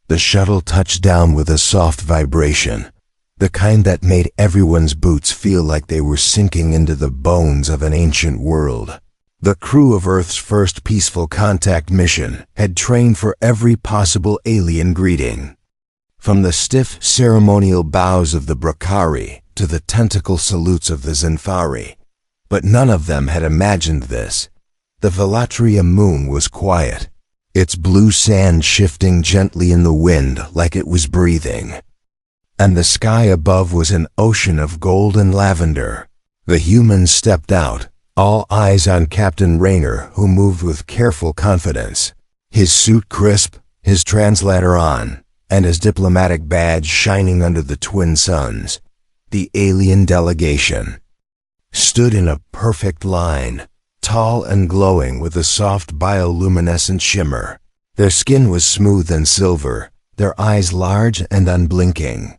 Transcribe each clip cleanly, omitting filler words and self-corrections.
The shuttle touched down with a soft vibration, the kind that made everyone's boots feel like they were sinking into the bones of an ancient world. The crew of Earth's first peaceful contact mission had trained for every possible alien greeting. From the stiff, ceremonial bows of the Bracari to the tentacle salutes of the Zinfari. But none of them had imagined this. The Velatria moon was quiet, its blue sand shifting gently in the wind like it was breathing. And the sky above was an ocean of gold and lavender. The humans stepped out, all eyes on Captain Raynor, who moved with careful confidence, his suit crisp, his translator on, and his diplomatic badge shining under the twin suns. The alien delegation stood in a perfect line, tall and glowing with a soft bioluminescent shimmer. Their skin was smooth and silver, their eyes large and unblinking.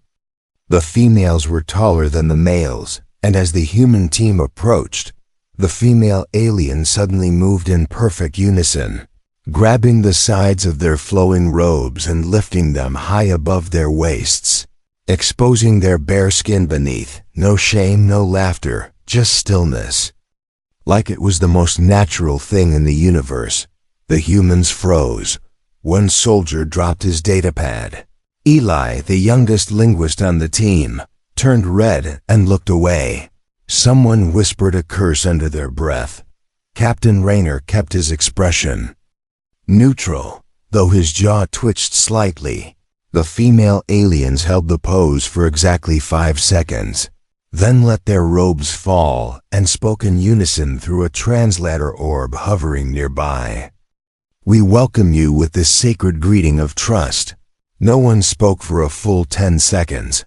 The females were taller than the males, and as the human team approached, the female alien suddenly moved in perfect unison, grabbing the sides of their flowing robes and lifting them high above their waists, exposing their bare skin beneath. No shame, no laughter, just stillness. Like it was the most natural thing in the universe. The humans froze. One soldier dropped his datapad. Eli, the youngest linguist on the team, turned red and looked away. Someone whispered a curse under their breath. Captain Raynor kept his expression neutral, though his jaw twitched slightly. The female aliens held the pose for exactly 5 seconds, then let their robes fall and spoke in unison through a translator orb hovering nearby. "We welcome you with this sacred greeting of trust." No one spoke for a full 10 seconds.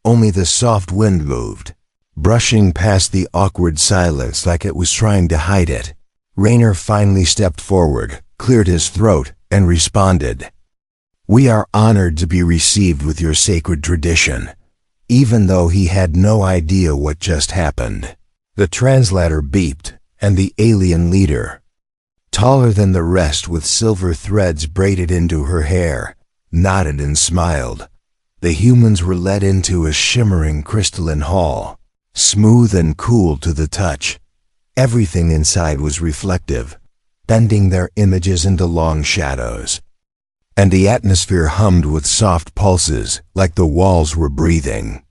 Only the soft wind moved, brushing past the awkward silence like it was trying to hide it. Raynor finally stepped forward, cleared his throat, and responded. "We are honored to be received with your sacred tradition," even though he had no idea what just happened. The translator beeped, and the alien leader, taller than the rest with silver threads braided into her hair, nodded and smiled. The humans were led into a shimmering crystalline hall, smooth and cool to the touch. Everything inside was reflective, bending their images into long shadows. And the atmosphere hummed with soft pulses, like the walls were breathing.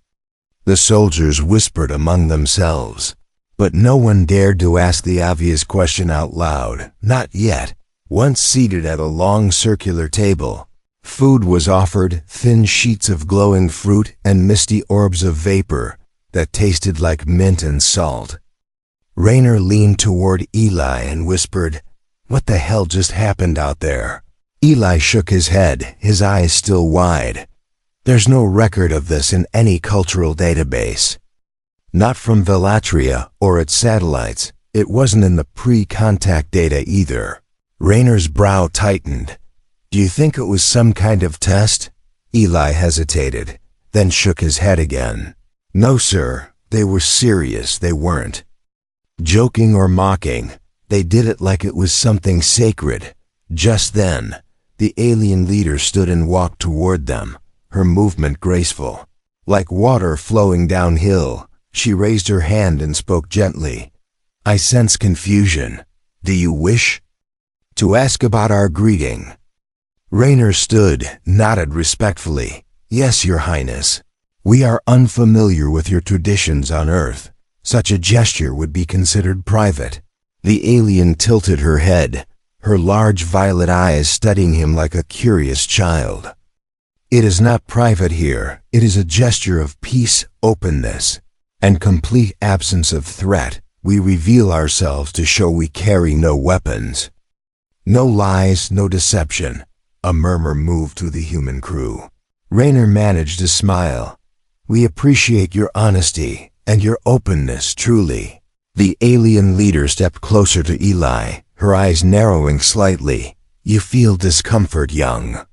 The soldiers whispered among themselves, but no one dared to ask the obvious question out loud, not yet. Once seated at a long circular table, food was offered, thin sheets of glowing fruit and misty orbs of vapor that tasted like mint and salt. Raynor leaned toward Eli and whispered, "What the hell just happened out there?" Eli shook his head, his eyes still wide. "There's no record of this in any cultural database. Not from Velatria or its satellites. It wasn't in the pre-contact data either." Raynor's brow tightened. "Do you think it was some kind of test?" Eli hesitated, then shook his head again. "No, sir. They were serious. They weren't joking or mocking. They did it like it was something sacred." Just then, the alien leader stood and walked toward them, her movement graceful. Like water flowing downhill, she raised her hand and spoke gently. "I sense confusion. Do you wish to ask about our greeting?" Raynor stood, nodded respectfully. "Yes, Your Highness. We are unfamiliar with your traditions on Earth. Such a gesture would be considered private." The alien tilted her head, her large violet eyes studying him like a curious child. "It is not private here. It is a gesture of peace, openness, and complete absence of threat. We reveal ourselves to show we carry no weapons. No lies, no deception." A murmur moved through the human crew. Raynor managed to smile. "We appreciate your honesty and your openness, truly." The alien leader stepped closer to Eli, her eyes narrowing slightly. "You feel discomfort, young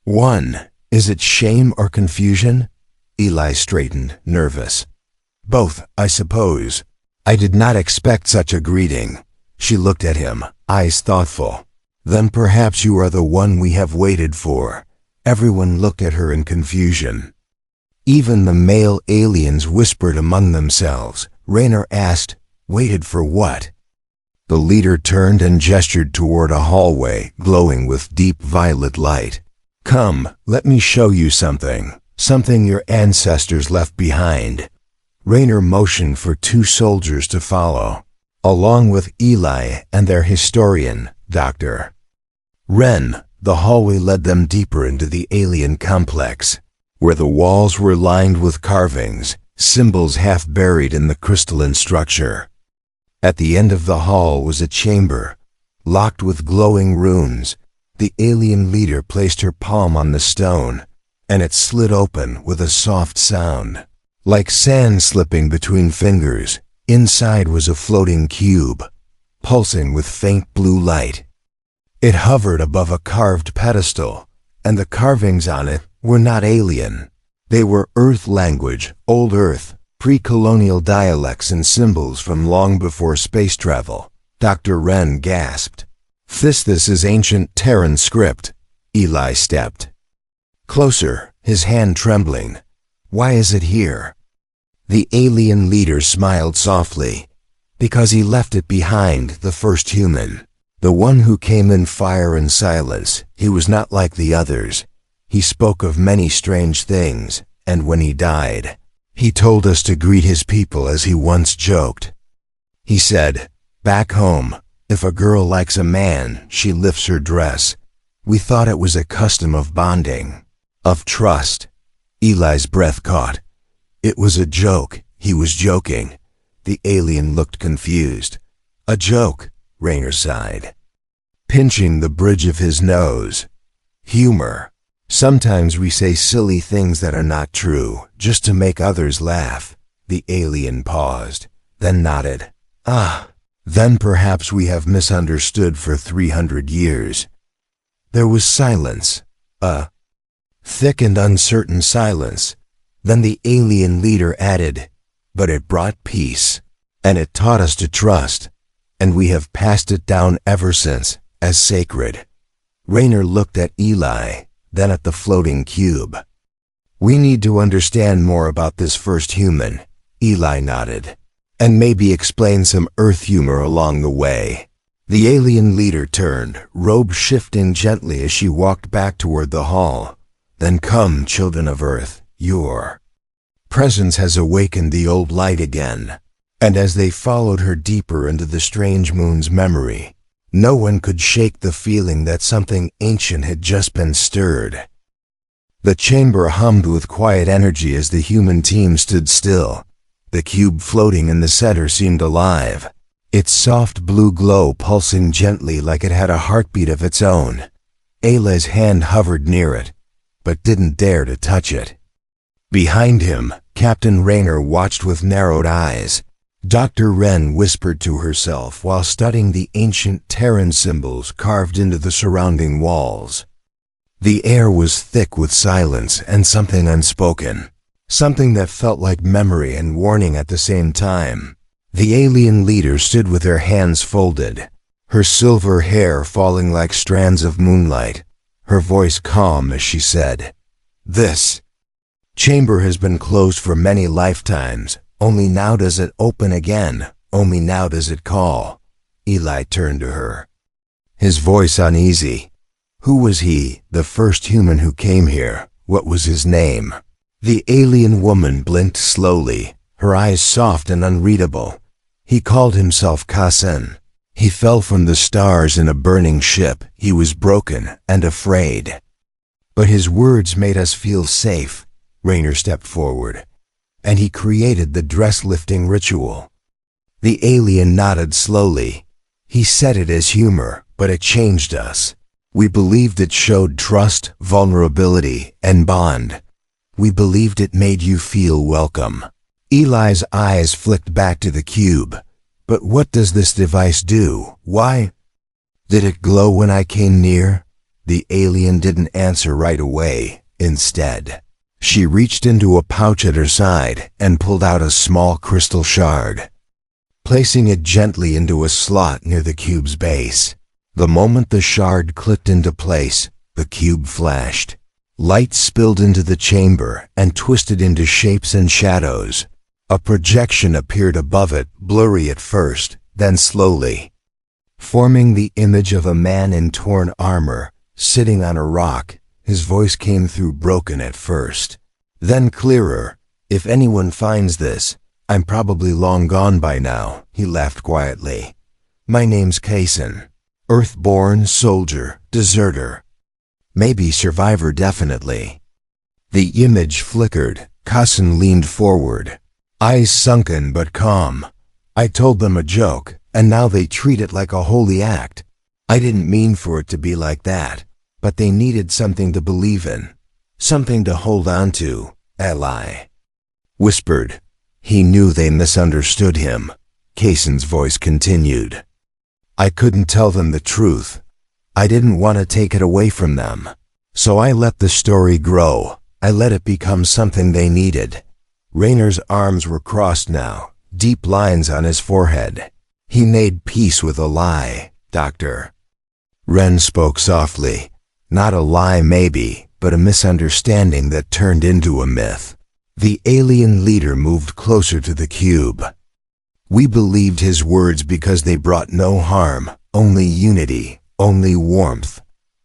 one. Is it shame or confusion?" Eli straightened, nervous. "Both, I suppose. I did not expect such a greeting." She looked at him, eyes thoughtful. "Then perhaps you are the one we have waited for." Everyone looked at her in confusion. Even the male aliens whispered among themselves. Raynor asked, "Waited for what?" The leader turned and gestured toward a hallway glowing with deep violet light. "Come, let me show you something your ancestors left behind." Raynor motioned for two soldiers to follow, along with Eli and their historian, Dr. Wren. The hallway led them deeper into the alien complex, where the walls were lined with carvings, symbols half buried in the crystalline structure. At the end of the hall was a chamber, locked with glowing runes. The alien leader placed her palm on the stone, and it slid open with a soft sound, like sand slipping between fingers. Inside was a floating cube, pulsing with faint blue light. It hovered above a carved pedestal, and the carvings on it were not alien. They were Earth language, old Earth, pre-colonial dialects and symbols from long before space travel. Dr. Wren gasped. "This is ancient Terran script." Eli stepped closer, his hand trembling. "Why is it here?" The alien leader smiled softly. "Because he left it behind, the first human. The one who came in fire and silence. He was not like the others. He spoke of many strange things, and when he died, he told us to greet his people as he once joked. He said, 'Back home, if a girl likes a man, she lifts her dress.' We thought it was a custom of bonding, of trust." Eli's breath caught. It was a joke. He was joking. The alien looked confused. "A joke," Raynor sighed, pinching the bridge of his nose. "Humor. Sometimes we say silly things that are not true, just to make others laugh." The alien paused, then nodded. "Ah, then perhaps we have misunderstood for 300 years." There was silence, a thick and uncertain silence. Then the alien leader added, "But it brought peace, and it taught us to trust, and we have passed it down ever since, as sacred." Raynor looked at Eli, then at the floating cube. "We need to understand more about this first human." Eli nodded. "And maybe explain some Earth humor along the way." The alien leader turned, robe shifting gently as she walked back toward the hall. "Then come, children of Earth, your presence has awakened the old light again." And as they followed her deeper into the strange moon's memory, no one could shake the feeling that something ancient had just been stirred. The chamber hummed with quiet energy as the human team stood still. The cube floating in the center seemed alive, its soft blue glow pulsing gently like it had a heartbeat of its own. Ayla's hand hovered near it, but didn't dare to touch it. Behind him, Captain Raynor watched with narrowed eyes. Dr. Wren whispered to herself while studying the ancient Terran symbols carved into the surrounding walls. The air was thick with silence and something unspoken, something that felt like memory and warning at the same time. The alien leader stood with her hands folded, her silver hair falling like strands of moonlight, her voice calm as she said, "This chamber has been closed for many lifetimes. Only now does it open again. Only now does it call." Eli turned to her, his voice uneasy. "Who was he, the first human who came here? What was his name?" The alien woman blinked slowly, her eyes soft and unreadable. "He called himself Kasen. He fell from the stars in a burning ship. He was broken and afraid. But his words made us feel safe." Raynor stepped forward. "And he created the dress-lifting ritual." The alien nodded slowly. "He said it as humor, but it changed us. We believed it showed trust, vulnerability, and bond. We believed it made you feel welcome." Eli's eyes flicked back to the cube. "But what does this device do? Why did it glow when I came near?" The alien didn't answer right away. Instead, she reached into a pouch at her side and pulled out a small crystal shard, placing it gently into a slot near the cube's base. The moment the shard clicked into place, the cube flashed, Light spilled into the chamber and twisted into shapes and shadows. A projection appeared above it, blurry at first, then slowly, forming the image of a man in torn armor, sitting on a rock. His voice came through broken at first, then clearer. "If anyone finds this, I'm probably long gone by now," he laughed quietly. "My name's Kaysen. Earthborn, soldier, deserter. Maybe survivor, definitely." The image flickered. Kaysen leaned forward, eyes sunken but calm. "I told them a joke, and now they treat it like a holy act. I didn't mean for it to be like that, but they needed something to believe in, something to hold on to," Eli whispered. He knew they misunderstood him. Kaysen's voice continued. "I couldn't tell them the truth. I didn't want to take it away from them. So I let the story grow. I let it become something they needed." Rayner's arms were crossed now, deep lines on his forehead. "He made peace with a lie, Doctor." Ren spoke softly. "Not a lie maybe, but a misunderstanding that turned into a myth." The alien leader moved closer to the cube. "We believed his words because they brought no harm, only unity, only warmth."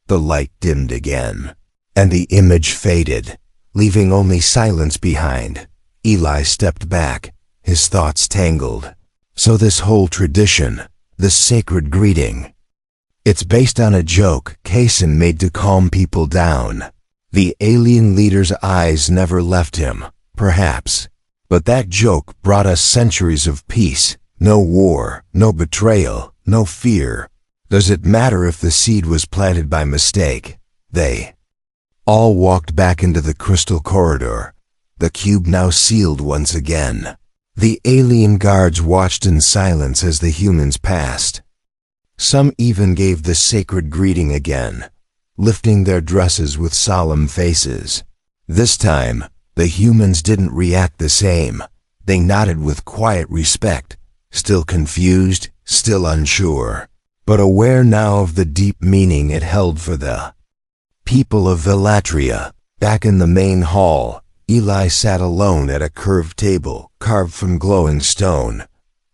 The light dimmed again, and the image faded, leaving only silence behind. Eli stepped back, his thoughts tangled. "So this whole tradition, this sacred greeting, it's based on a joke Kaysen made to calm people down." The alien leader's eyes never left him, perhaps. "But that joke brought us centuries of peace. No war, no betrayal, no fear. Does it matter if the seed was planted by mistake?" They all walked back into the crystal corridor, the cube now sealed once again. The alien guards watched in silence as the humans passed. Some even gave the sacred greeting again, lifting their dresses with solemn faces. This time, the humans didn't react the same. They nodded with quiet respect, still confused, still unsure, but aware now of the deep meaning it held for the people of Velatria. Back in the main hall, Eli sat alone at a curved table carved from glowing stone,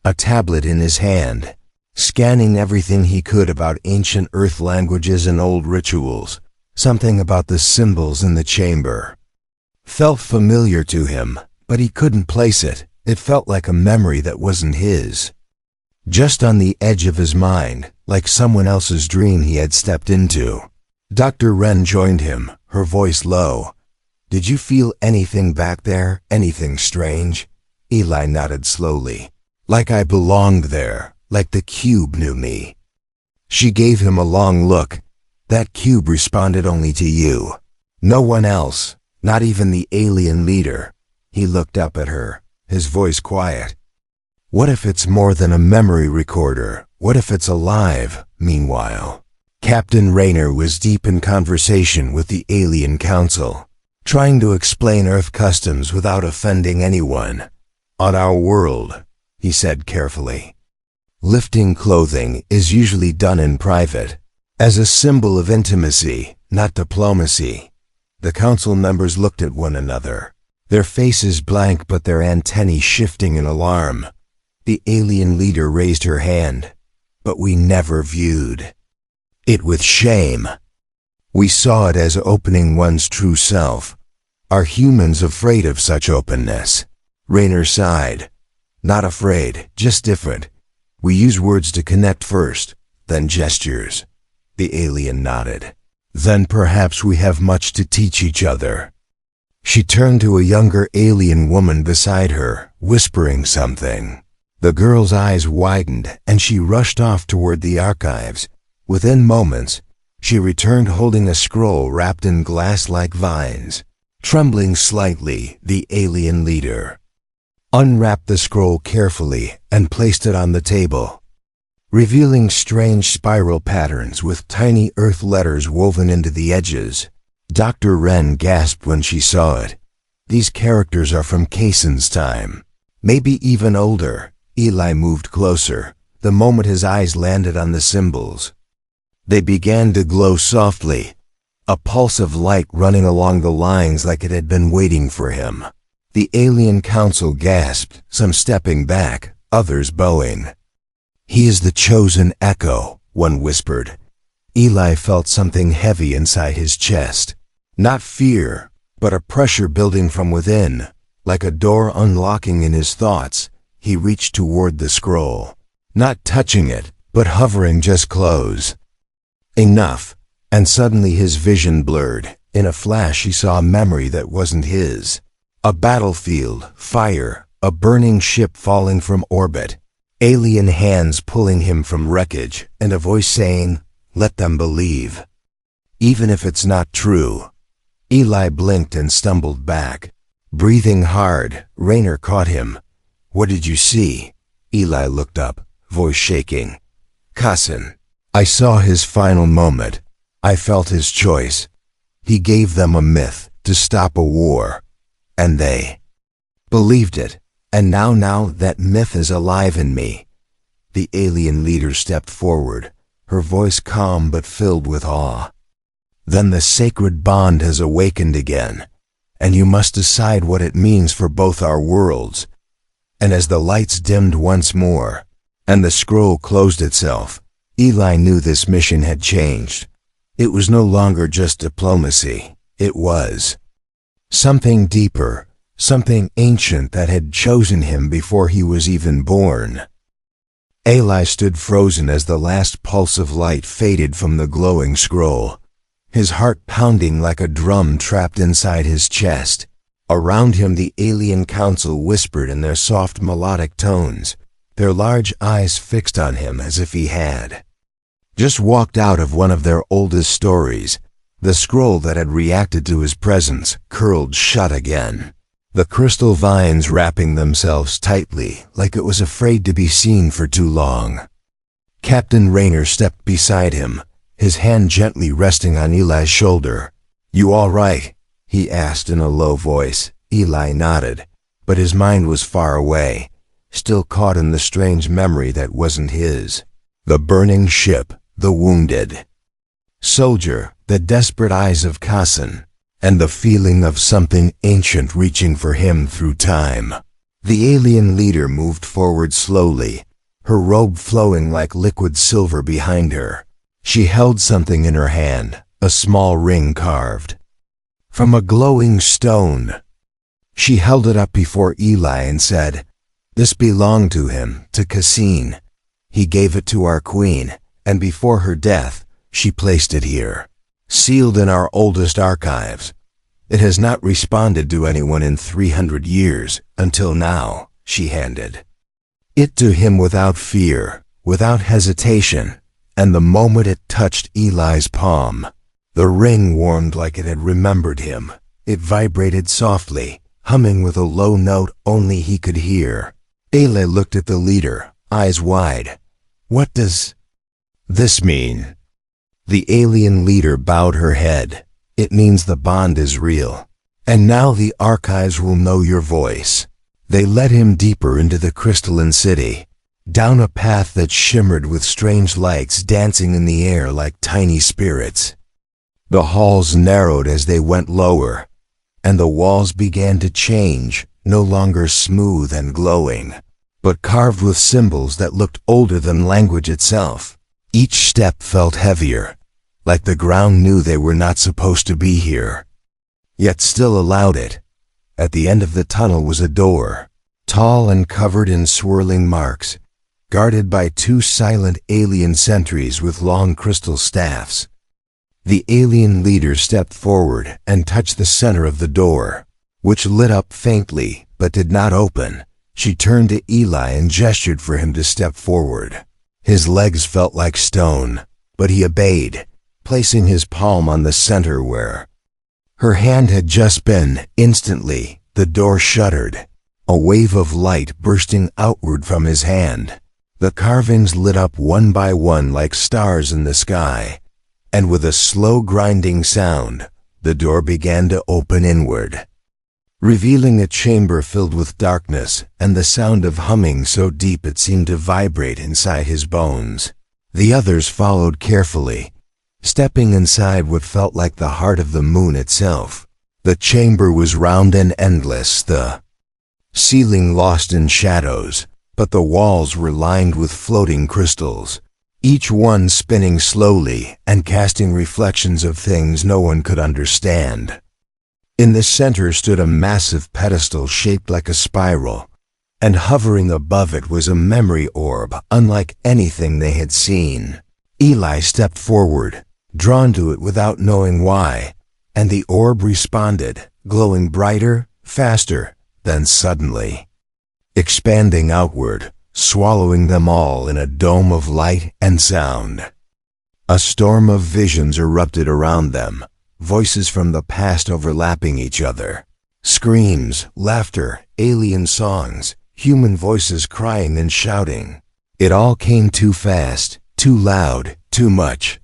a tablet in his hand, scanning everything he could about ancient Earth languages and old rituals. Something about the symbols in the chamber felt familiar to him, but he couldn't place it. It felt like a memory that wasn't his, just on the edge of his mind, like someone else's dream he had stepped into. Dr. Wren joined him, her voice low. "Did you feel anything back there? Anything strange?" Eli nodded slowly. "Like I belonged there, like the cube knew me." She gave him a long look. "That cube responded only to you. No one else, not even the alien leader." He looked up at her, his voice quiet. "What if it's more than a memory recorder? What if it's alive?" Meanwhile, Captain Rayner was deep in conversation with the alien council, trying to explain Earth customs without offending anyone. "On our world," he said carefully, "lifting clothing is usually done in private, as a symbol of intimacy, not diplomacy." The council members looked at one another, their faces blank but their antennae shifting in alarm. The alien leader raised her hand. "But we never viewed it with shame. We saw it as opening one's true self. Are humans afraid of such openness?" Rayner sighed. "Not afraid, just different. We use words to connect first, then gestures." The alien nodded. "Then perhaps we have much to teach each other." She turned to a younger alien woman beside her, whispering something. The girl's eyes widened, and she rushed off toward the archives. Within moments, she returned holding a scroll wrapped in glass-like vines. Trembling slightly, the alien leader unwrapped the scroll carefully and placed it on the table, revealing strange spiral patterns with tiny Earth letters woven into the edges. Dr. Wren gasped when she saw it. "These characters are from Kaysen's time, maybe even older." Eli moved closer, the moment his eyes landed on the symbols. They began to glow softly, a pulse of light running along the lines like it had been waiting for him. The alien council gasped, some stepping back, others bowing. "He is the chosen echo," one whispered. Eli felt something heavy inside his chest. Not fear, but a pressure building from within. Like a door unlocking in his thoughts, he reached toward the scroll. Not touching it, but hovering just close. Enough, and suddenly his vision blurred. In a flash he saw a memory that wasn't his. A battlefield, fire, a burning ship falling from orbit, alien hands pulling him from wreckage, and a voice saying, "Let them believe. Even if it's not true." Eli blinked and stumbled back. Breathing hard, Raynor caught him. "What did you see?" Eli looked up, voice shaking. "Kassan. I saw his final moment. I felt his choice. He gave them a myth to stop a war. And they believed it. And now that myth is alive in me." The alien leader stepped forward, her voice calm but filled with awe. "Then the sacred bond has awakened again, and you must decide what it means for both our worlds." And as the lights dimmed once more, and the scroll closed itself, Eli knew this mission had changed. It was no longer just diplomacy. It was something deeper, something ancient that had chosen him before he was even born. Eli stood frozen as the last pulse of light faded from the glowing scroll, his heart pounding like a drum trapped inside his chest. Around him the alien council whispered in their soft melodic tones, their large eyes fixed on him as if he had just walked out of one of their oldest stories. The scroll that had reacted to his presence curled shut again, the crystal vines wrapping themselves tightly like it was afraid to be seen for too long. Captain Raynor stepped beside him, his hand gently resting on Eli's shoulder. "You all right?" he asked in a low voice. Eli nodded, but his mind was far away, still caught in the strange memory that wasn't his. The burning ship, the wounded soldier, the desperate eyes of Kassan, and the feeling of something ancient reaching for him through time. The alien leader moved forward slowly, her robe flowing like liquid silver behind her. She held something in her hand, a small ring carved from a glowing stone. She held it up before Eli and said, "This belonged to him, to Kassan. He gave it to our queen, and before her death, she placed it here, sealed in our oldest archives. It has not responded to anyone in 300 years, until now," she handed it to him without fear, without hesitation, and the moment it touched Eli's palm, the ring warmed like it had remembered him. It vibrated softly, humming with a low note only he could hear. Eli looked at the leader, eyes wide. "What does this mean?" The alien leader bowed her head. "It means the bond is real, and now the archives will know your voice." They led him deeper into the crystalline city, down a path that shimmered with strange lights dancing in the air like tiny spirits. The halls narrowed as they went lower, and the walls began to change, no longer smooth and glowing, but carved with symbols that looked older than language itself. Each step felt heavier, like the ground knew they were not supposed to be here, yet still allowed it. At the end of the tunnel was a door, tall and covered in swirling marks, guarded by two silent alien sentries with long crystal staffs. The alien leader stepped forward and touched the center of the door, which lit up faintly but did not open. She turned to Eli and gestured for him to step forward. His legs felt like stone, but he obeyed, placing his palm on the center where her hand had just been. Instantly, the door shuddered, a wave of light bursting outward from his hand. The carvings lit up one by one like stars in the sky, and with a slow grinding sound, the door began to open inward, revealing a chamber filled with darkness and the sound of humming so deep it seemed to vibrate inside his bones. The others followed carefully, stepping inside what felt like the heart of the moon itself. The chamber was round and endless, the ceiling lost in shadows, but the walls were lined with floating crystals, each one spinning slowly and casting reflections of things no one could understand. In the center stood a massive pedestal shaped like a spiral, and hovering above it was a memory orb unlike anything they had seen. Eli stepped forward, drawn to it without knowing why, and the orb responded, glowing brighter, faster, then suddenly expanding outward, swallowing them all in a dome of light and sound. A storm of visions erupted around them, voices from the past overlapping each other. Screams, laughter, alien songs, human voices crying and shouting. It all came too fast, too loud, too much.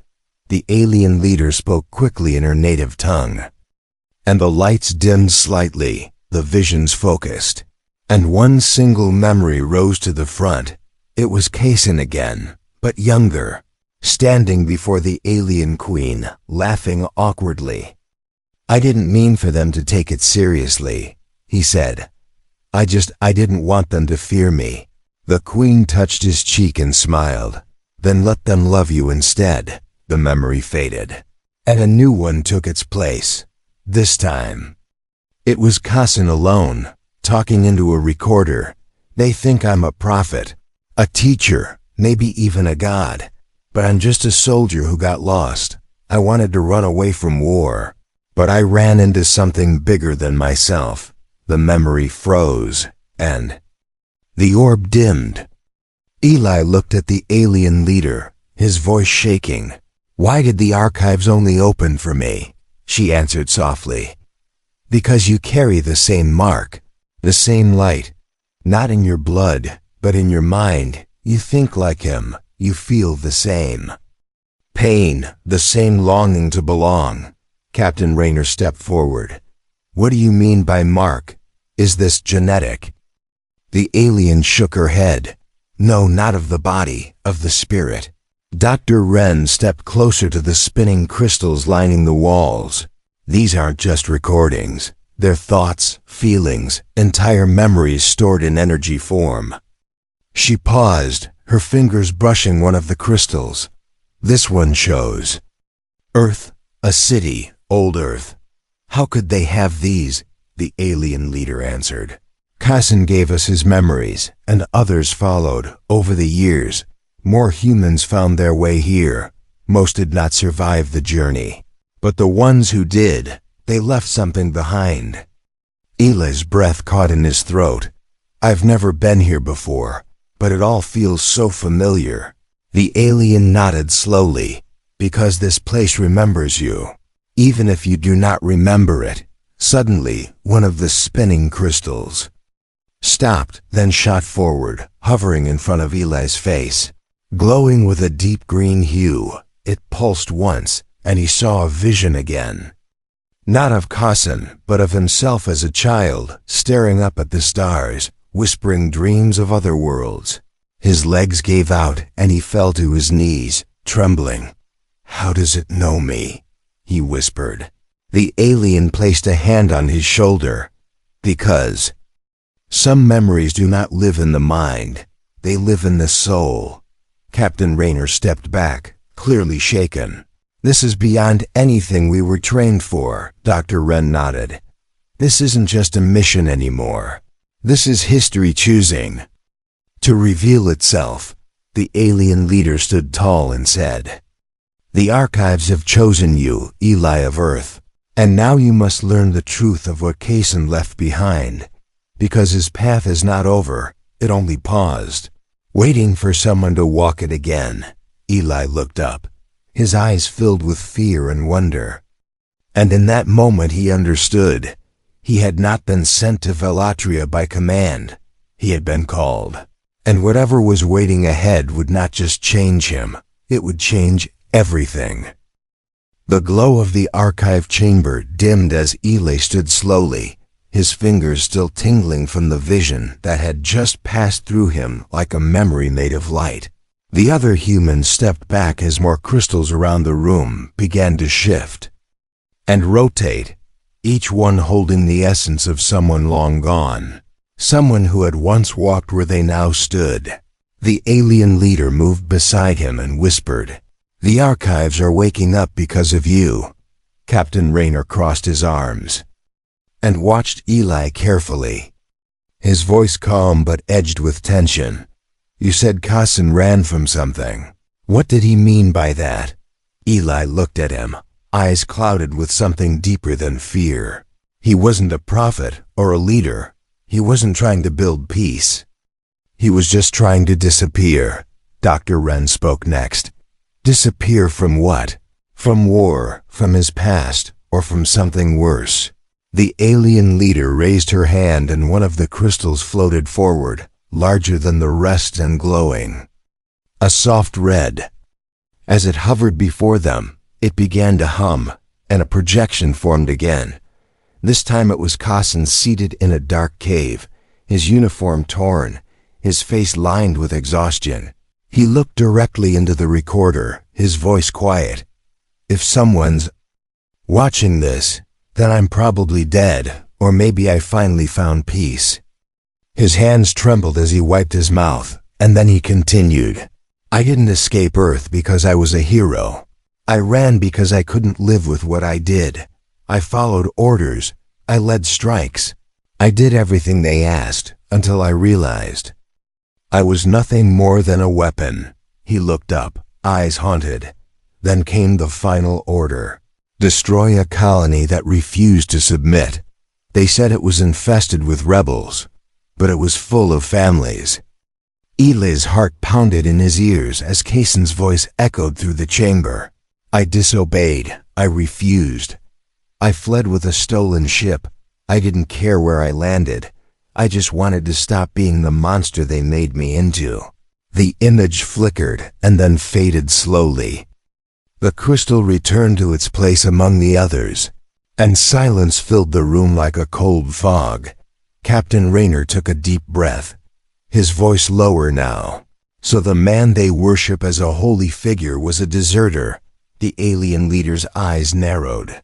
The alien leader spoke quickly in her native tongue. And the lights dimmed slightly, the visions focused. And one single memory rose to the front. It was Kaysen again, but younger, standing before the alien queen, laughing awkwardly. "I didn't mean for them to take it seriously," he said. I didn't want them to fear me." The queen touched his cheek and smiled. "Then let them love you instead." The memory faded, and a new one took its place. This time, it was Kaysen alone, talking into a recorder. "They think I'm a prophet, a teacher, maybe even a god. But I'm just a soldier who got lost. I wanted to run away from war, but I ran into something bigger than myself." The memory froze, and the orb dimmed. Eli looked at the alien leader, his voice shaking. "Why did the archives only open for me?" She answered softly. "Because you carry the same mark, the same light. Not in your blood, but in your mind. You think like him. You feel the same pain, the same longing to belong." Captain Raynor stepped forward. "What do you mean by mark? Is this genetic?" The alien shook her head. "No, not of the body, of the spirit." Dr. Wren stepped closer to the spinning crystals lining the walls. "These aren't just recordings. They're thoughts, feelings, entire memories stored in energy form." She paused, her fingers brushing one of the crystals. "This one shows Earth, a city, old Earth." "How could they have these?" the alien leader answered. "Kaysen gave us his memories, and others followed. Over the years, more humans found their way here. Most did not survive the journey. But the ones who did, they left something behind." Eli's breath caught in his throat. "I've never been here before, but it all feels so familiar." The alien nodded slowly. "Because this place remembers you, even if you do not remember it." Suddenly, one of the spinning crystals stopped, then shot forward, hovering in front of Eli's face. Glowing with a deep green hue, it pulsed once, and he saw a vision again. Not of Kaysen, but of himself as a child, staring up at the stars, whispering dreams of other worlds. His legs gave out, and he fell to his knees, trembling. "How does it know me?" he whispered. The alien placed a hand on his shoulder. "Because some memories do not live in the mind, they live in the soul." Captain Raynor stepped back, clearly shaken. "This is beyond anything we were trained for," Dr. Wren nodded. "This isn't just a mission anymore. This is history choosing to reveal itself." The alien leader stood tall and said, "The archives have chosen you, Eli of Earth, and now you must learn the truth of what Kaysen left behind, because his path is not over, it only paused, waiting for someone to walk it again." Eli looked up, his eyes filled with fear and wonder. And in that moment he understood. He had not been sent to Velatria by command. He had been called. And whatever was waiting ahead would not just change him, it would change everything. The glow of the archive chamber dimmed as Eli stood slowly, his fingers still tingling from the vision that had just passed through him like a memory made of light. The other humans stepped back as more crystals around the room began to shift and rotate, each one holding the essence of someone long gone, someone who had once walked where they now stood. The alien leader moved beside him and whispered, "The archives are waking up because of you." Captain Raynor crossed his arms and watched Eli carefully, his voice calm but edged with tension. "You said Kassan ran from something. What did he mean by that?" Eli looked at him, eyes clouded with something deeper than fear. He wasn't a prophet or a leader. He wasn't trying to build peace. He was just trying to disappear. Dr. Wren spoke next. Disappear from what? From war, from his past, or from something worse? The alien leader raised her hand and one of the crystals floated forward, larger than the rest and glowing. A soft red. As it hovered before them, it began to hum, and a projection formed again. This time it was Kassan seated in a dark cave, his uniform torn, his face lined with exhaustion. He looked directly into the recorder, his voice quiet. "If someone's watching this, then I'm probably dead, or maybe I finally found peace." His hands trembled as he wiped his mouth, and then he continued. "I didn't escape Earth because I was a hero. I ran because I couldn't live with what I did. I followed orders. I led strikes. I did everything they asked, until I realized I was nothing more than a weapon." He looked up, eyes haunted. Then came the final order. Destroy a colony that refused to submit. They said it was infested with rebels, but it was full of families. Eli's heart pounded in his ears as Kassan's voice echoed through the chamber. "I disobeyed. I refused. I fled with a stolen ship. I didn't care where I landed. I just wanted to stop being the monster they made me into." The image flickered and then faded slowly. The crystal returned to its place among the others, and silence filled the room like a cold fog. Captain Raynor took a deep breath, his voice lower now. So the man they worship as a holy figure was a deserter. The alien leader's eyes narrowed.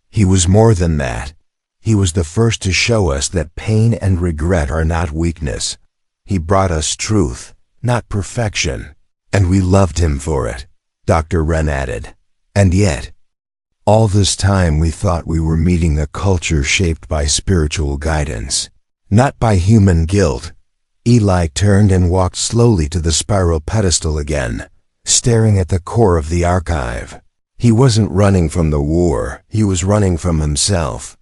He was more than that. He was the first to show us that pain and regret are not weakness. He brought us truth, not perfection, and we loved him for it, Dr. Wren added. And yet, all this time we thought we were meeting a culture shaped by spiritual guidance, not by human guilt. Eli turned and walked slowly to the spiral pedestal again, staring at the core of the archive. He wasn't running from the war, he was running from himself.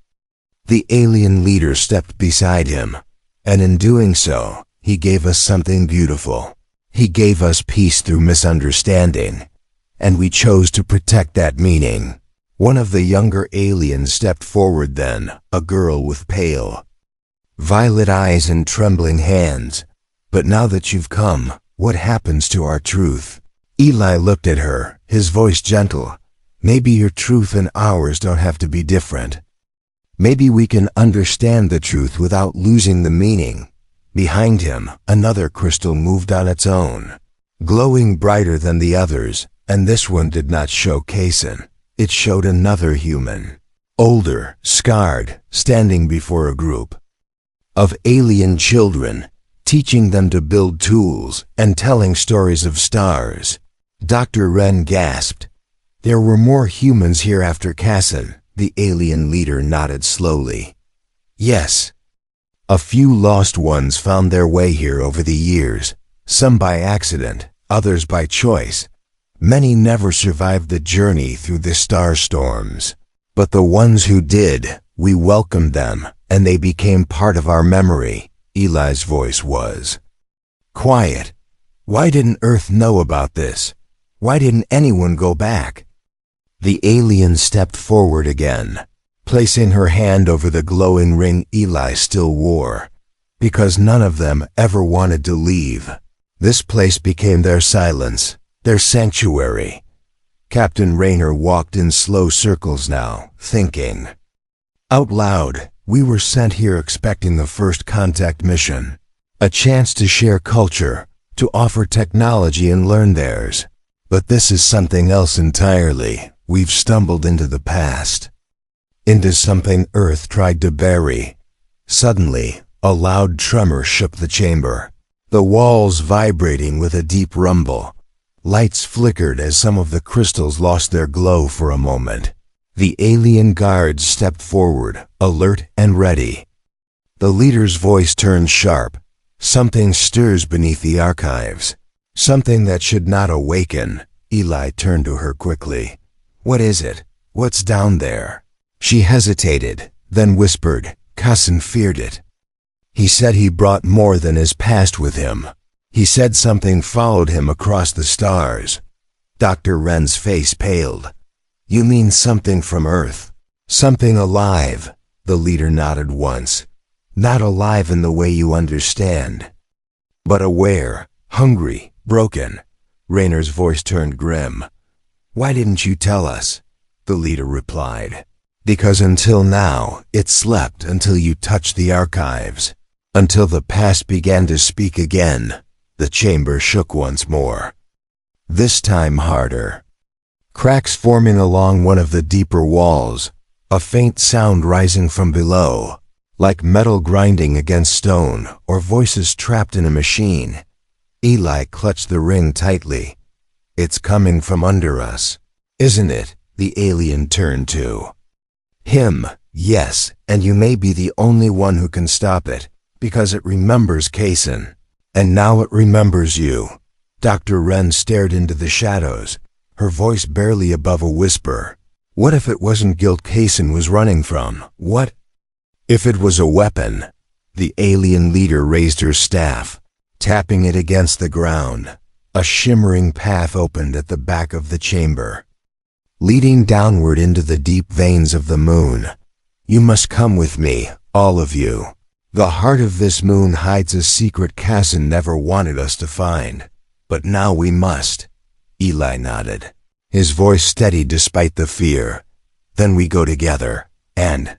The alien leader stepped beside him, and in doing so, he gave us something beautiful. He gave us peace through misunderstanding, and we chose to protect that meaning. One of the younger aliens stepped forward then, a girl with pale violet eyes and trembling hands. "But now that you've come, what happens to our truth?" Eli looked at her, his voice gentle. "Maybe your truth and ours don't have to be different. Maybe we can understand the truth without losing the meaning." Behind him, another crystal moved on its own, glowing brighter than the others, and this one did not show Kassan. It showed another human, older, scarred, standing before a group of alien children, teaching them to build tools and telling stories of stars. Dr. Wren gasped. "There were more humans here after Kassan." The alien leader nodded slowly. "Yes. A few lost ones found their way here over the years, some by accident, others by choice. Many never survived the journey through the star storms. But the ones who did, we welcomed them, and they became part of our memory." Eli's voice was quiet. "Why didn't Earth know about this? Why didn't anyone go back?" The alien stepped forward again, placing her hand over the glowing ring Eli still wore. "Because none of them ever wanted to leave. This place became their silence, their sanctuary." Captain Raynor walked in slow circles now, thinking out loud. "We were sent here expecting the first contact mission, a chance to share culture, to offer technology and learn theirs. But this is something else entirely. We've stumbled into the past. Into something Earth tried to bury. Suddenly, a loud tremor shook the chamber, the walls vibrating with a deep rumble. Lights flickered as some of the crystals lost their glow for a moment. The alien guards stepped forward, alert and ready. The leader's voice turned sharp. Something stirs beneath the archives. Something that should not awaken. Eli turned to her quickly. What is it? What's down there? She hesitated, then whispered. Kassan feared it. He said he brought more than his past with him. He said something followed him across the stars. Dr. Wren's face paled. You mean something from Earth? Something alive? The leader nodded once. Not alive in the way you understand, but aware, hungry, broken. Raynor's voice turned grim. Why didn't you tell us? The leader replied. Because until now, it slept until you touched the archives. Until the past began to speak again. The chamber shook once more. This time harder. Cracks forming along one of the deeper walls. A faint sound rising from below. Like metal grinding against stone, or voices trapped in a machine. Eli clutched the ring tightly. It's coming from under us, isn't it? The alien turned to him. Yes, and you may be the only one who can stop it, because it remembers Kassan. And now it remembers you. Dr. Wren stared into the shadows, her voice barely above a whisper. What if it wasn't guilt Kassan was running from? What if it was a weapon? The alien leader raised her staff, tapping it against the ground. A shimmering path opened at the back of the chamber, leading downward into the deep veins of the moon. You must come with me, all of you. The heart of this moon hides a secret Kassan never wanted us to find. But now we must. Eli nodded, his voice steady despite the fear. Then we go together, and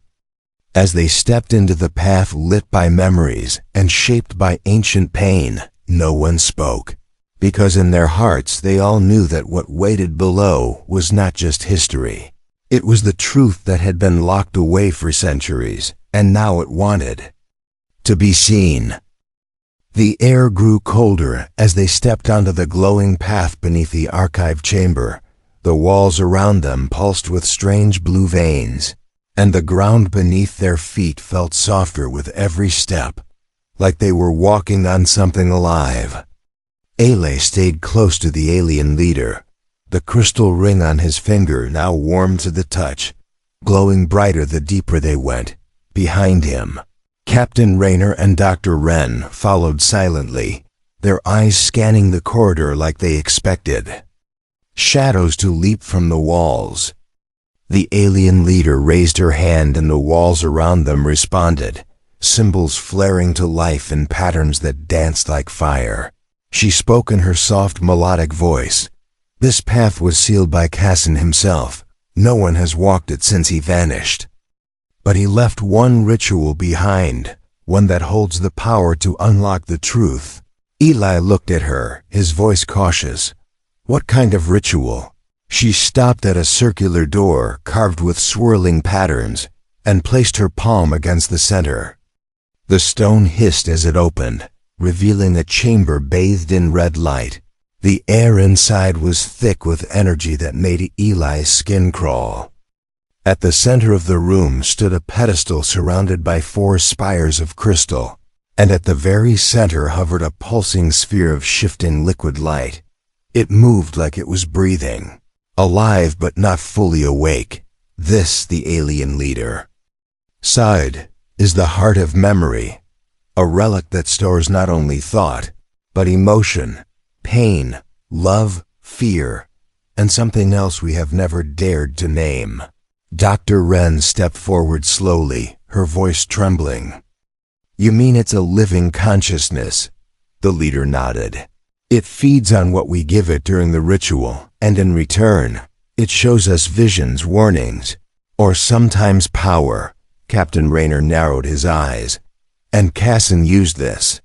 as they stepped into the path lit by memories and shaped by ancient pain, no one spoke. Because in their hearts they all knew that what waited below was not just history. It was the truth that had been locked away for centuries, and now it wanted to be seen. The air grew colder as they stepped onto the glowing path beneath the archive chamber. The walls around them pulsed with strange blue veins, and the ground beneath their feet felt softer with every step, like they were walking on something alive. Ele stayed close to the alien leader, the crystal ring on his finger now warm to the touch, glowing brighter the deeper they went. Behind him, Captain Raynor and Dr. Wren followed silently, their eyes scanning the corridor like they expected shadows to leap from the walls. The alien leader raised her hand and the walls around them responded, symbols flaring to life in patterns that danced like fire. She spoke in her soft melodic voice. This path was sealed by Kassan himself. No one has walked it since he vanished. But he left one ritual behind, one that holds the power to unlock the truth. Eli looked at her, his voice cautious. What kind of ritual? She stopped at a circular door carved with swirling patterns and placed her palm against the center. The stone hissed as it opened, revealing a chamber bathed in red light. The air inside was thick with energy that made Eli's skin crawl. At the center of the room stood a pedestal surrounded by 4 spires of crystal, and at the very center hovered a pulsing sphere of shifting liquid light. It moved like it was breathing, alive but not fully awake. This, the alien leader sighed, is the heart of memory, a relic that stores not only thought, but emotion, pain, love, fear, and something else we have never dared to name. Dr. Wren stepped forward slowly, her voice trembling. You mean it's a living consciousness? The leader nodded. It feeds on what we give it during the ritual, and in return, it shows us visions, warnings, or sometimes power. Captain Raynor narrowed his eyes. And Kassan used this.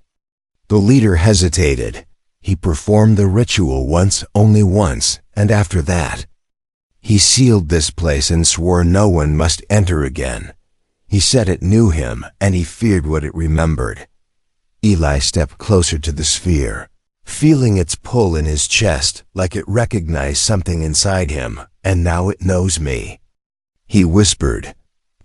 The leader hesitated. He performed the ritual once, only once, and after that, he sealed this place and swore no one must enter again. He said it knew him, and he feared what it remembered. Eli stepped closer to the sphere, feeling its pull in his chest like it recognized something inside him, and now it knows me. He whispered.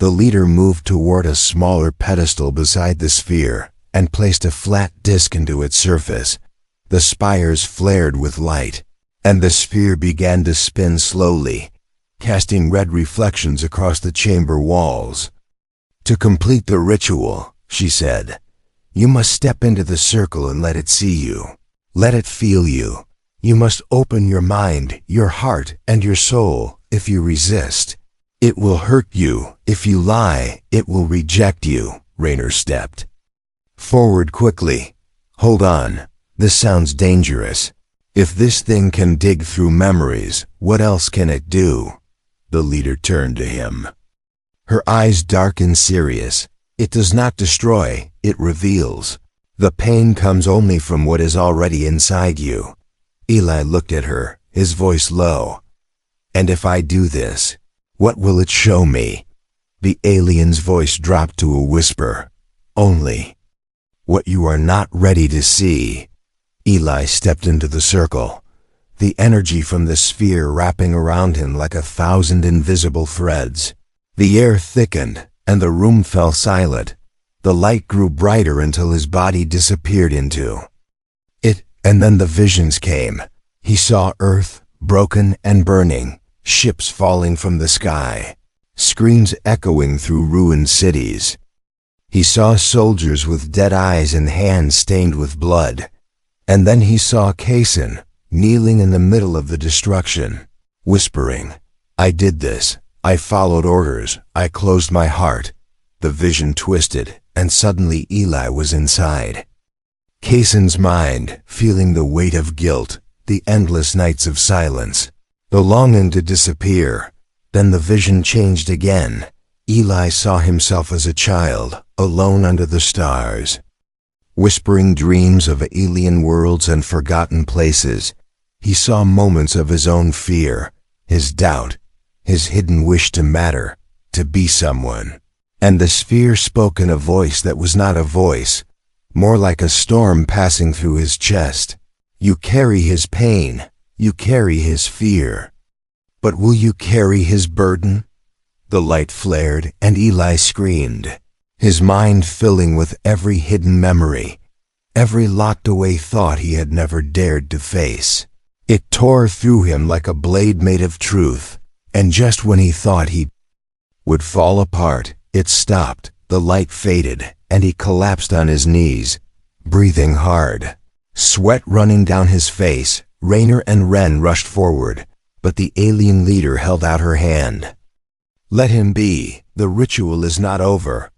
The leader moved toward a smaller pedestal beside the sphere and placed a flat disk into its surface. The spires flared with light, and the sphere began to spin slowly, casting red reflections across the chamber walls. To complete the ritual, she said, you must step into the circle and let it see you. Let it feel you. You must open your mind, your heart, and your soul. If you resist, it will hurt you. If you lie, it will reject you. Raynor stepped forward quickly. Hold on. This sounds dangerous. If this thing can dig through memories, what else can it do? The leader turned to him. Her eyes dark and serious. It does not destroy, it reveals. The pain comes only from what is already inside you. Eli looked at her, his voice low. And if I do this, what will it show me? The alien's voice dropped to a whisper. Only what you are not ready to see. Eli stepped into the circle, the energy from the sphere wrapping around him like 1,000 invisible threads. The air thickened, and the room fell silent. The light grew brighter until his body disappeared into it, and then the visions came. He saw Earth, broken and burning, ships falling from the sky, screams echoing through ruined cities. He saw soldiers with dead eyes and hands stained with blood. And then he saw Kaysen, kneeling in the middle of the destruction, whispering, I did this. I followed orders. I closed my heart. The vision twisted, and suddenly Eli was inside. Kaysen's mind, feeling the weight of guilt, the endless nights of silence, the longing to disappear. Then the vision changed again. Eli saw himself as a child, alone under the stars, whispering dreams of alien worlds and forgotten places. He saw moments of his own fear, his doubt, his hidden wish to matter, to be someone. And the sphere spoke in a voice that was not a voice, more like a storm passing through his chest. You carry his pain, you carry his fear. But will you carry his burden? The light flared, and Eli screamed, his mind filling with every hidden memory, every locked-away thought he had never dared to face. It tore through him like a blade made of truth, and just when he thought he would fall apart, it stopped, the light faded, and he collapsed on his knees, breathing hard, sweat running down his face. Raynor and Ren rushed forward, but the alien leader held out her hand. Let him be, the ritual is not over.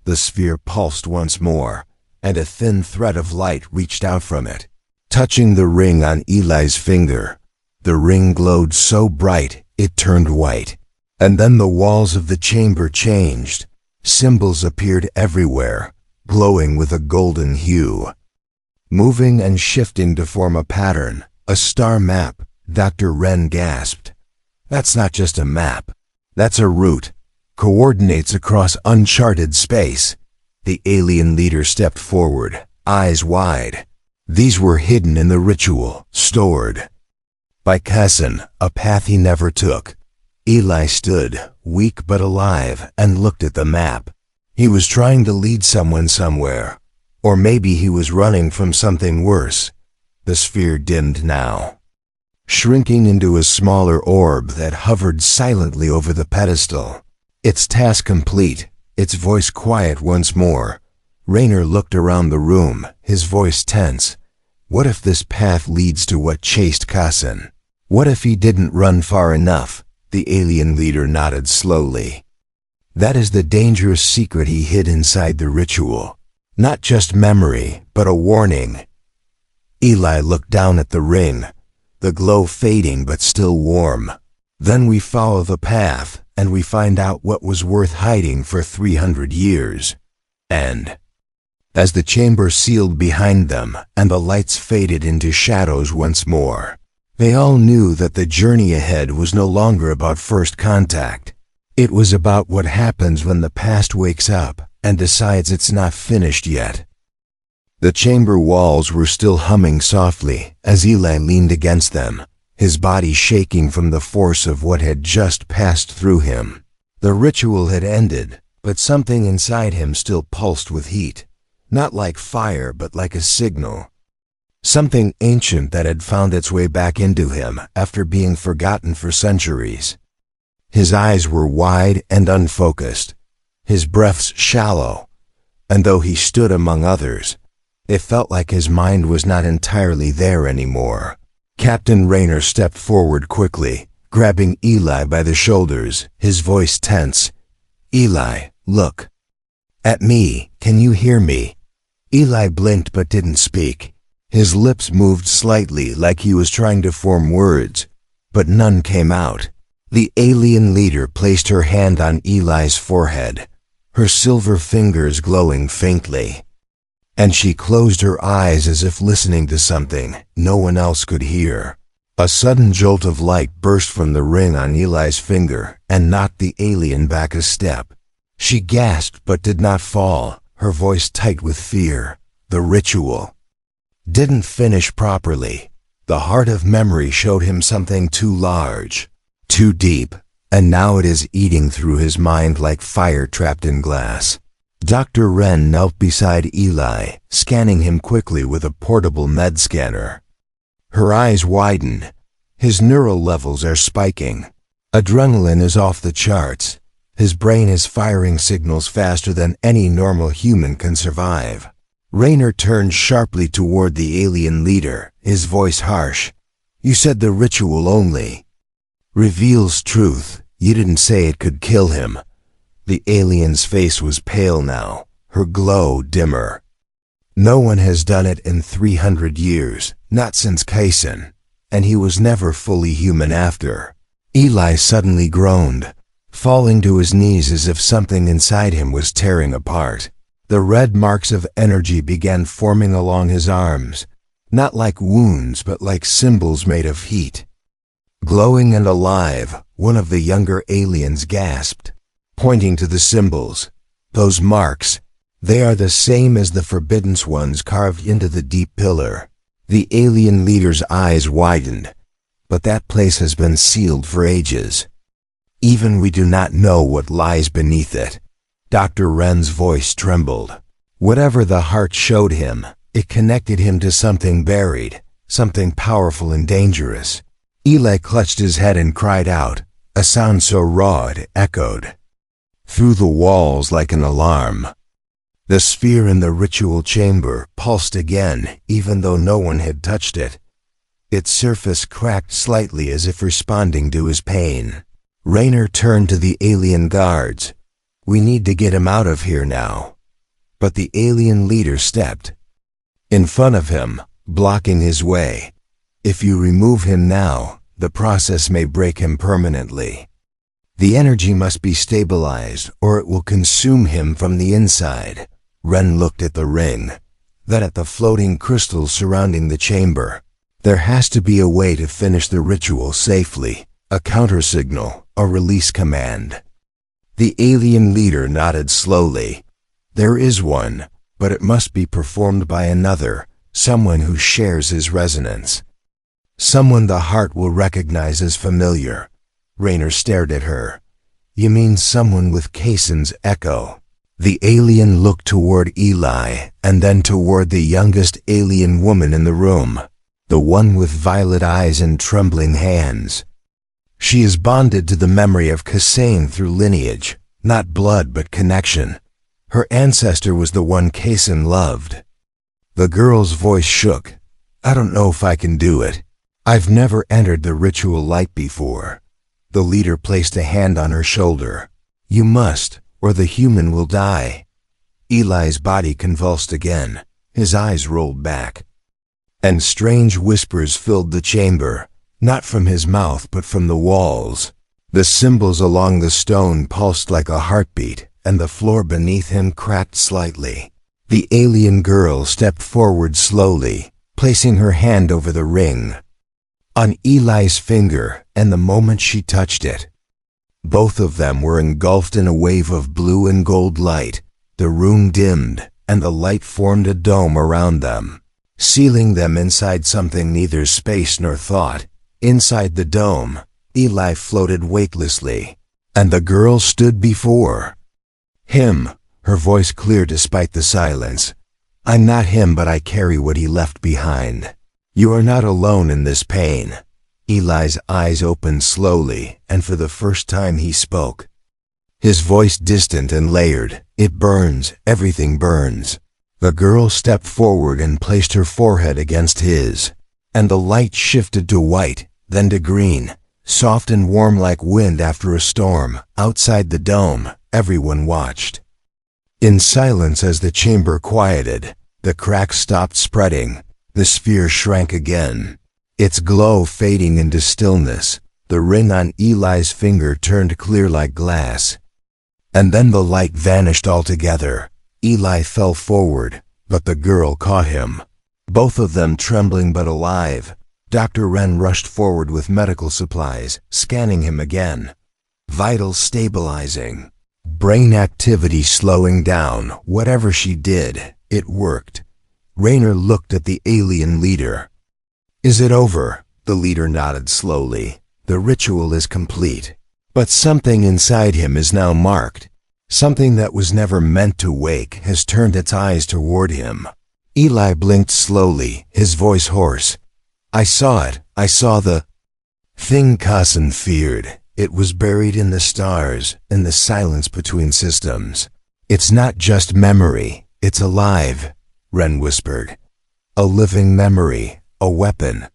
The sphere pulsed once more, and a thin thread of light reached out from it, touching the ring on Eli's finger. The ring glowed so bright, it turned white. And then the walls of the chamber changed. Symbols appeared everywhere, glowing with a golden hue, moving and shifting to form a pattern, a star map. Dr. Ren gasped. That's not just a map. That's a route. Coordinates across uncharted space. The alien leader stepped forward, eyes wide. These were hidden in the ritual, stored by Kaysen, a path he never took. Eli stood, weak but alive, and looked at the map. He was trying to lead someone somewhere. Or maybe he was running from something worse. The sphere dimmed now, shrinking into a smaller orb that hovered silently over the pedestal. Its task complete, its voice quiet once more. Raynor looked around the room, his voice tense. What if this path leads to what chased Kaysen? What if he didn't run far enough? The alien leader nodded slowly. That is the dangerous secret he hid inside the ritual. Not just memory, but a warning. Eli looked down at the ring, the glow fading but still warm. Then we follow the path, and we find out what was worth hiding for 300 years. And as the chamber sealed behind them and the lights faded into shadows once more. They all knew that the journey ahead was no longer about first contact. It was about what happens when the past wakes up and decides it's not finished yet. The chamber walls were still humming softly as Eli leaned against them, his body shaking from the force of what had just passed through him. The ritual had ended, but something inside him still pulsed with heat, not like fire but like a signal. Something ancient that had found its way back into him after being forgotten for centuries. His eyes were wide and unfocused, his breaths shallow, and though he stood among others, it felt like his mind was not entirely there anymore. Captain Raynor stepped forward quickly, grabbing Eli by the shoulders, his voice tense. "Eli, look. At me, can you hear me?" Eli blinked but didn't speak. His lips moved slightly like he was trying to form words, but none came out. The alien leader placed her hand on Eli's forehead, her silver fingers glowing faintly, and she closed her eyes as if listening to something no one else could hear. A sudden jolt of light burst from the ring on Eli's finger and knocked the alien back a step. She gasped but did not fall, her voice tight with fear. The ritual didn't finish properly. The heart of memory showed him something too large, too deep, and now it is eating through his mind like fire trapped in glass. Dr. Wren knelt beside Eli, scanning him quickly with a portable med scanner. Her eyes widen. His neural levels are spiking. Adrenaline is off the charts. His brain is firing signals faster than any normal human can survive. Raynor turned sharply toward the alien leader, his voice harsh. "You said the ritual only reveals truth. You didn't say it could kill him." The alien's face was pale now, her glow dimmer. "No one has done it in 300 years, not since Kaizen, and he was never fully human after." Eli suddenly groaned, falling to his knees as if something inside him was tearing apart. The red marks of energy began forming along his arms, not like wounds but like symbols made of heat. Glowing and alive, one of the younger aliens gasped, pointing to the symbols. "Those marks, they are the same as the forbidden ones carved into the deep pillar." The alien leader's eyes widened. "But that place has been sealed for ages. Even we do not know what lies beneath it." Dr. Wren's voice trembled. Whatever the heart showed him, it connected him to something buried, something powerful and dangerous. Eli clutched his head and cried out, a sound so raw it echoed through the walls like an alarm. The sphere in the ritual chamber pulsed again, even though no one had touched it. Its surface cracked slightly as if responding to his pain. Raynor turned to the alien guards. "We need to get him out of here now." But the alien leader stepped in front of him, blocking his way. "If you remove him now, the process may break him permanently. The energy must be stabilized or it will consume him from the inside." Wren looked at the ring, then at the floating crystals surrounding the chamber. There has to be a way to finish the ritual safely, a countersignal, a release command. The alien leader nodded slowly. "There is one, but it must be performed by another, someone who shares his resonance. Someone the heart will recognize as familiar." Raynor stared at her. "You mean someone with Kaizen's echo?" The alien looked toward Eli and then toward the youngest alien woman in the room, the one with violet eyes and trembling hands. "She is bonded to the memory of Kaizen through lineage, not blood but connection. Her ancestor was the one Kaizen loved." The girl's voice shook. "I don't know if I can do it. I've never entered the ritual light before." The leader placed a hand on her shoulder. "You must, or the human will die." Eli's body convulsed again. His eyes rolled back, and strange whispers filled the chamber, not from his mouth but from the walls. The symbols along the stone pulsed like a heartbeat, and the floor beneath him cracked slightly. The alien girl stepped forward slowly, placing her hand over the ring on Eli's finger, and the moment she touched it, both of them were engulfed in a wave of blue and gold light. The room dimmed, and the light formed a dome around them, sealing them inside something neither space nor thought. Inside the dome, Eli floated weightlessly, and the girl stood before him, her voice clear despite the silence. "I'm not him, but I carry what he left behind. You are not alone in this pain." Eli's eyes opened slowly, and for the first time he spoke. His voice distant and layered. "It burns, everything burns." The girl stepped forward and placed her forehead against his, and the light shifted to white, then to green, soft and warm like wind after a storm. Outside the dome, everyone watched in silence as the chamber quieted. The cracks stopped spreading. The sphere shrank again, its glow fading into stillness. The ring on Eli's finger turned clear like glass, and then the light vanished altogether. Eli fell forward, but the girl caught him, both of them trembling but alive. Dr. Wren rushed forward with medical supplies, scanning him again. Vitals stabilizing, brain activity slowing down. Whatever she did, it worked. Raynor looked at the alien leader. "Is it over?" The leader nodded slowly. "The ritual is complete. But something inside him is now marked. Something that was never meant to wake has turned its eyes toward him." Eli blinked slowly, his voice hoarse. "I saw it. I saw the thing Kassan feared. It was buried in the stars, in the silence between systems. It's not just memory, it's alive," Wren whispered. "A living memory, a weapon,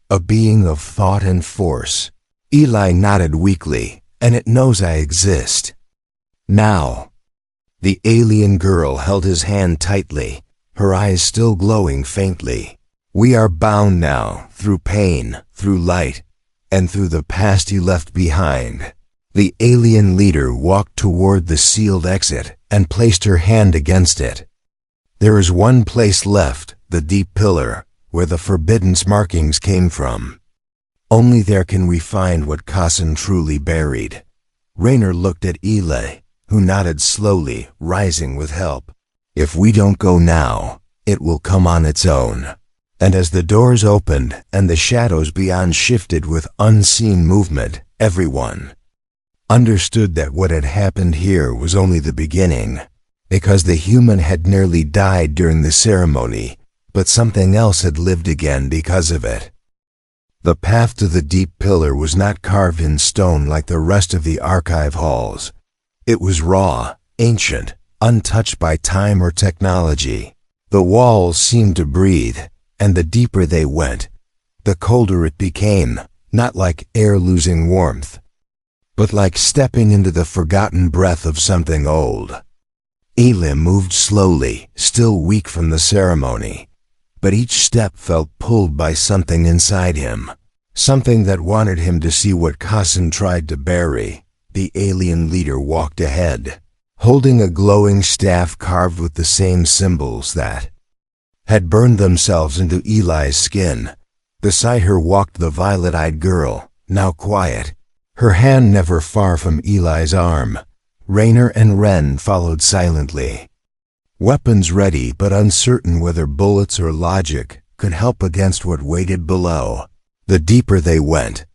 a being of thought and force." Eli nodded weakly. "And it knows I exist. Now." The alien girl held his hand tightly, her eyes still glowing faintly. "We are bound now, through pain, through light, and through the past you left behind." The alien leader walked toward the sealed exit and placed her hand against it. "There is one place left, the deep pillar, where the forbidden's markings came from. Only there can we find what Kassan truly buried." Raynor looked at Eli, who nodded slowly, rising with help. "If we don't go now, it will come on its own." And as the doors opened and the shadows beyond shifted with unseen movement, everyone understood that what had happened here was only the beginning, because the human had nearly died during the ceremony, but something else had lived again because of it. The path to the deep pillar was not carved in stone like the rest of the archive halls. It was raw, ancient, untouched by time or technology. The walls seemed to breathe, and the deeper they went, the colder it became, not like air losing warmth, but like stepping into the forgotten breath of something old. Eli moved slowly, still weak from the ceremony, but each step felt pulled by something inside him, something that wanted him to see what Kassan tried to bury. The alien leader walked ahead, holding a glowing staff carved with the same symbols that had burned themselves into Eli's skin. Beside her walked the violet-eyed girl, now quiet, her hand never far from Eli's arm. Raynor and Wren followed silently, weapons ready but uncertain whether bullets or logic could help against what waited below. The deeper they went,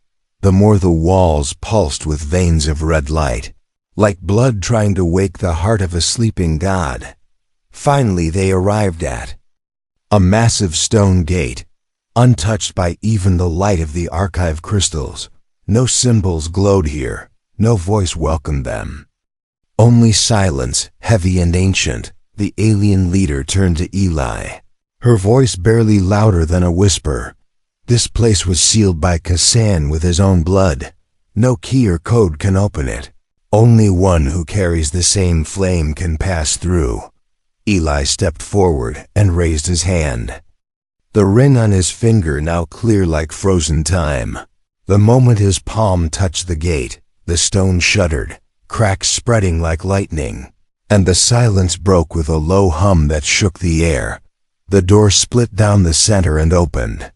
the more the walls pulsed with veins of red light, like blood trying to wake the heart of a sleeping god. Finally they arrived at a massive stone gate, untouched by even the light of the archive crystals. No symbols glowed here, no voice welcomed them. Only silence, heavy and ancient. The alien leader turned to Eli, her voice barely louder than a whisper. "This place was sealed by Kassan with his own blood. No key or code can open it. Only one who carries the same flame can pass through." Eli stepped forward and raised his hand, the ring on his finger now clear like frozen time. The moment his palm touched the gate, the stone shuddered, cracks spreading like lightning, and the silence broke with a low hum that shook the air. The door split down the center and opened,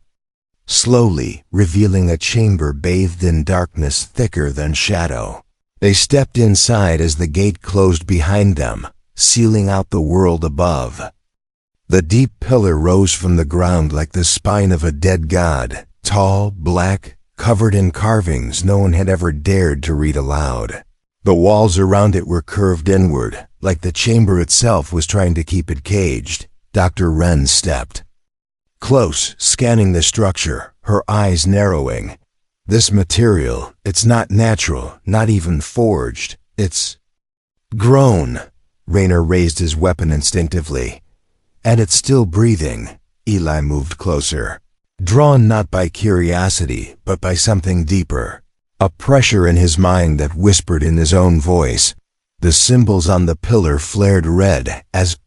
slowly revealing a chamber bathed in darkness thicker than shadow. They stepped inside as the gate closed behind them, sealing out the world above. The deep pillar rose from the ground like the spine of a dead god, tall, black, covered in carvings no one had ever dared to read aloud. The walls around it were curved inward, like the chamber itself was trying to keep it caged. Dr. Wren stepped close, scanning the structure, her eyes narrowing. This material, it's not natural, not even forged. It's grown. Raynor raised his weapon instinctively. And it's still breathing. Eli moved closer, drawn not by curiosity, but by something deeper. A pressure in his mind that whispered in his own voice. The symbols on the pillar flared red as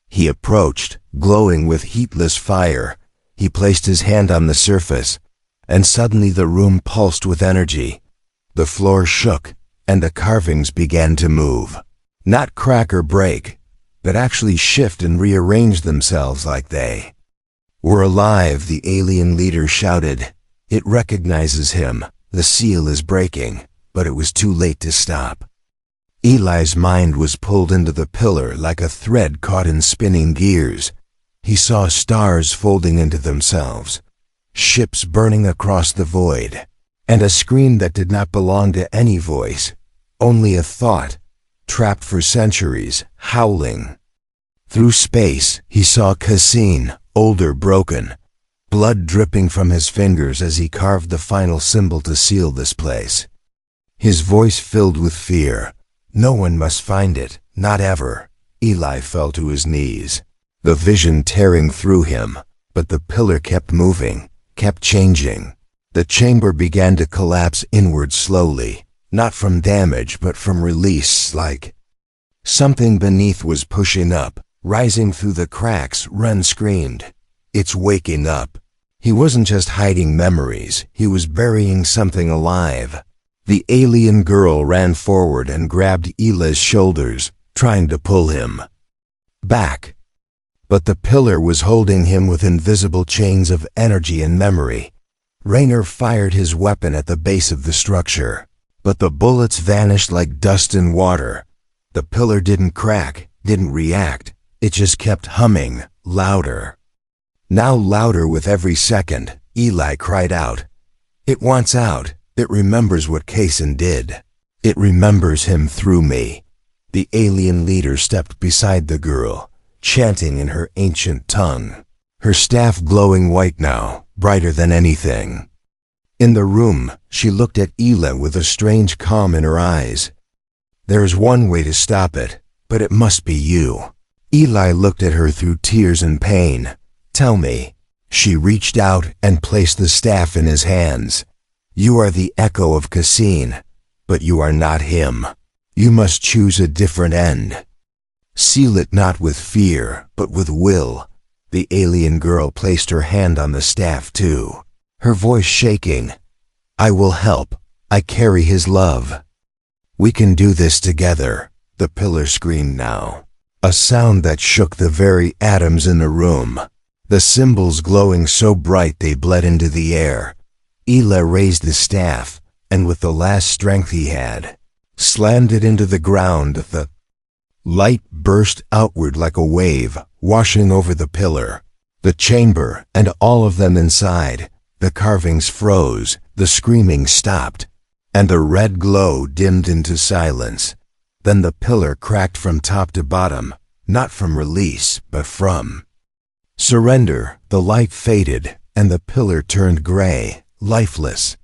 he approached, glowing with heatless fire. He placed his hand on the surface, and suddenly the room pulsed with energy. The floor shook, and the carvings began to move. Not crack or break, but actually shift and rearrange themselves like they were alive. The alien leader shouted. It recognizes him. The seal is breaking, but it was too late to stop. Eli's mind was pulled into the pillar like a thread caught in spinning gears. He saw stars folding into themselves, ships burning across the void, and a scream that did not belong to any voice, only a thought, trapped for centuries, howling. Through space, he saw Cassine, older, broken, blood dripping from his fingers as he carved the final symbol to seal this place. His voice filled with fear. No one must find it, not ever. Eli fell to his knees, the vision tearing through him, but the pillar kept moving, kept changing. The chamber began to collapse inward slowly, not from damage but from release, like something beneath was pushing up, rising through the cracks. Wren screamed. It's waking up. He wasn't just hiding memories, he was burying something alive. The alien girl ran forward and grabbed Eli's shoulders, trying to pull him back. But the pillar was holding him with invisible chains of energy and memory. Raynor fired his weapon at the base of the structure, but the bullets vanished like dust in water. The pillar didn't crack, didn't react. It just kept humming, louder. Now louder with every second. Eli cried out. It wants out. It remembers what Cason did. It remembers him through me. The alien leader stepped beside the girl, chanting in her ancient tongue, her staff glowing white now, brighter than anything. In the room, she looked at Eli with a strange calm in her eyes. There's one way to stop it, but it must be you. Eli looked at her through tears and pain. Tell me. She reached out and placed the staff in his hands. You are the echo of Cassine, but you are not him. You must choose a different end. Seal it not with fear, but with will. The alien girl placed her hand on the staff too, her voice shaking. I will help. I carry his love. We can do this together. The pillar screamed now, a sound that shook the very atoms in the room. The symbols glowing so bright they bled into the air. Eli raised the staff, and with the last strength he had, slammed it into the ground. The light burst outward like a wave, washing over the pillar, the chamber, and all of them inside. The carvings froze, the screaming stopped, and the red glow dimmed into silence. Then the pillar cracked from top to bottom, not from release, but from surrender. The light faded, and the pillar turned gray, lifeless.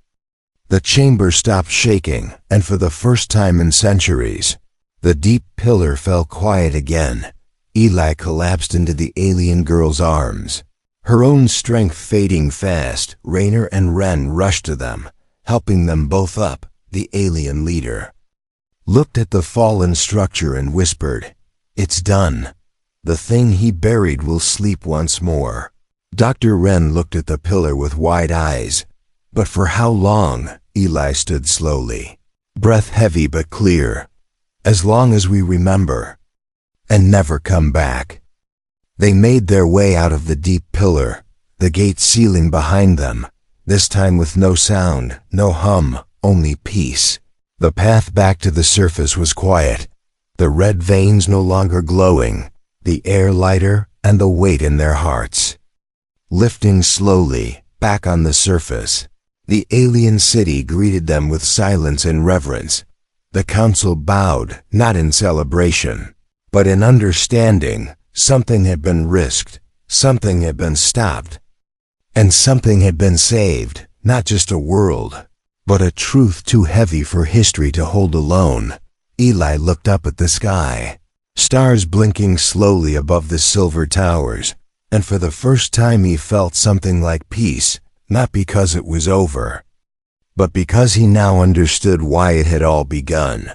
The chamber stopped shaking, and for the first time in centuries, the deep pillar fell quiet again. Eli collapsed into the alien girl's arms, her own strength fading fast. Raynor and Wren rushed to them, helping them both up. The alien leader looked at the fallen structure and whispered, It's done. The thing he buried will sleep once more. Dr. Wren looked at the pillar with wide eyes. But for how long? Eli stood slowly, breath heavy but clear. As long as we remember. and never come back. They made their way out of the deep pillar, the gate sealing behind them, this time with no sound, no hum, only peace. The path back to the surface was quiet, the red veins no longer glowing, the air lighter, and the weight in their hearts. Lifting slowly, back on the surface, the alien city greeted them with silence and reverence. The council bowed, not in celebration, but in understanding. Something had been risked, something had been stopped, and something had been saved, not just a world, but a truth too heavy for history to hold alone. Eli looked up at the sky, stars blinking slowly above the silver towers, and for the first time he felt something like peace, not because it was over, but because he now understood why it had all begun.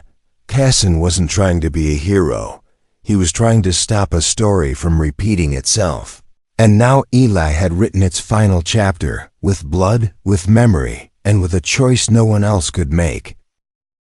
Casson wasn't trying to be a hero. He was trying to stop a story from repeating itself. And now Eli had written its final chapter, with blood, with memory, and with a choice no one else could make.